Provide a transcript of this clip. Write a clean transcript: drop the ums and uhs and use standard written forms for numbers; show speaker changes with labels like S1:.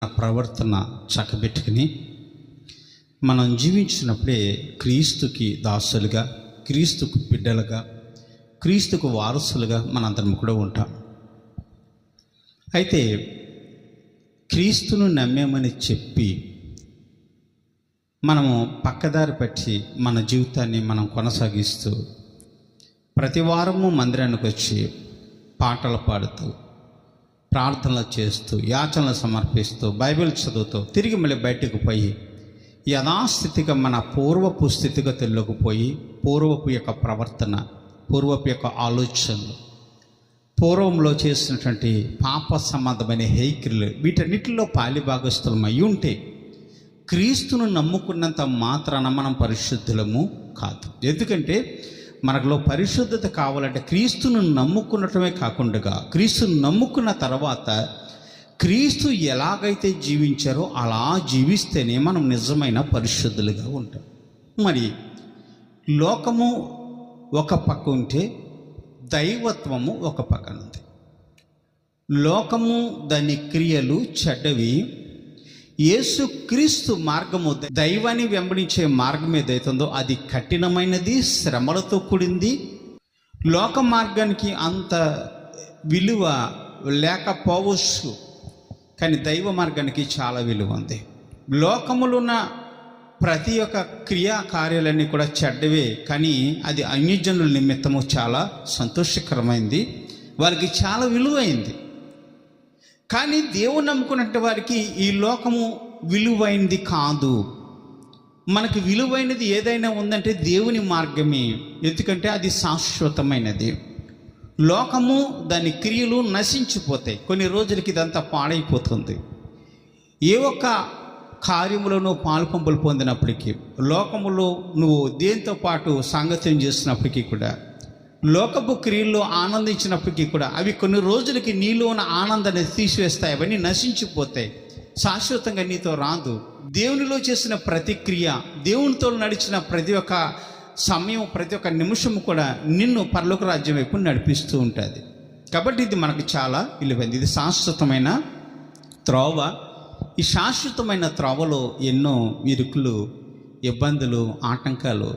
S1: ప్రవర్తన చక్కబెట్టుకుని మనం జీవించినప్పుడే క్రీస్తుకి దాసులుగా, క్రీస్తుకు బిడ్డలుగా, క్రీస్తుకు వారసులుగా మనందరం కూడా ఉంటాం. అయితే క్రీస్తును నమ్మేమని చెప్పి మనము పక్కదారి పట్టి మన జీవితాన్ని మనం కొనసాగిస్తూ ప్రతి వారము మందిరానికి వచ్చి పాటలు పాడుతూ, ప్రార్థనలు చేస్తూ, యాచనలు సమర్పిస్తూ, బైబిల్ చదువుతూ తిరిగి మళ్ళీ బయటకు పోయి యథాస్థితిగా మన పూర్వపు స్థితిగతుల్లోకి పోయి పూర్వపు యొక్క ప్రవర్తన, పూర్వపు యొక్క ఆలోచనలు, పూర్వంలో చేసినటువంటి పాప సంబంధమైన హేకిలు, వీటన్నిటిలో పాలిభాగస్థులమై ఉంటే క్రీస్తును నమ్ముకున్నంత మాత్రాన మనం పరిశుద్ధులము కాదు. ఎందుకంటే మనలో పరిశుద్ధత కావాలంటే క్రీస్తును నమ్ముకున్నటమే కాకుండా, క్రీస్తును నమ్ముకున్న తర్వాత క్రీస్తు ఎలాగైతే జీవించారో అలా జీవిస్తేనే మనం నిజమైన పరిశుద్ధులుగా ఉంటాం. మరి లోకము ఒక పక్క ఉంటే దైవత్వము ఒక పక్కన ఉంది. లోకము దాని క్రియలు చెడ్డవి. యేసుక్రీస్తు మార్గము, దైవాన్ని వెంబడించే మార్గం ఏదైతుందో అది కఠినమైనది, శ్రమలతో కూడింది. లోక మార్గానికి అంత విలువ లేకపోవచ్చు, కానీ దైవ మార్గానికి చాలా విలువ ఉంది. లోకములో ఉన్న ప్రతి ఒక్క క్రియా కార్యాలన్నీ కూడా చెడ్డవే, కానీ అది అన్యజనుల నిమిత్తము చాలా సంతోషకరమైంది, వారికి చాలా విలువైంది. కానీ దేవుని నమ్ముకున్నట్టు వారికి ఈ లోకము విలువైనది కాదు. మనకు విలువైనది ఏదైనా ఉందంటే దేవుని మార్గమే, ఎందుకంటే అది శాశ్వతమైనది. లోకము దాని క్రియలు నశించిపోతాయి, కొన్ని రోజులకి ఇదంతా పాడైపోతుంది. ఏ ఒక్క కార్యములో నువ్వు పాలుపంపులు పొందినప్పటికీ, లోకములో నువ్వు దేంతో పాటు సాంగత్యం చేస్తున్నప్పటికీ కూడా, లోకపు క్రియల్లో ఆనందించినప్పటికీ కూడా అవి కొన్ని రోజులకి నీలో ఉన్న ఆనందాన్ని తీసివేస్తాయి. అవన్నీ నశించిపోతాయి, శాశ్వతంగా నీతో రాదు. దేవునిలో చేసిన ప్రతి క్రియ, దేవునితో నడిచిన ప్రతి ఒక్క సమయం, ప్రతి ఒక్క నిమిషము కూడా నిన్ను పరలోక రాజ్యం వైపు నడిపిస్తూ ఉంటుంది. కాబట్టి ఇది మనకు చాలా విలువైంది. ఇది శాశ్వతమైన త్రోవ. ఈ శాశ్వతమైన త్రోవలో ఎన్నో ఇరుకులు, ఇబ్బందులు, ఆటంకాలు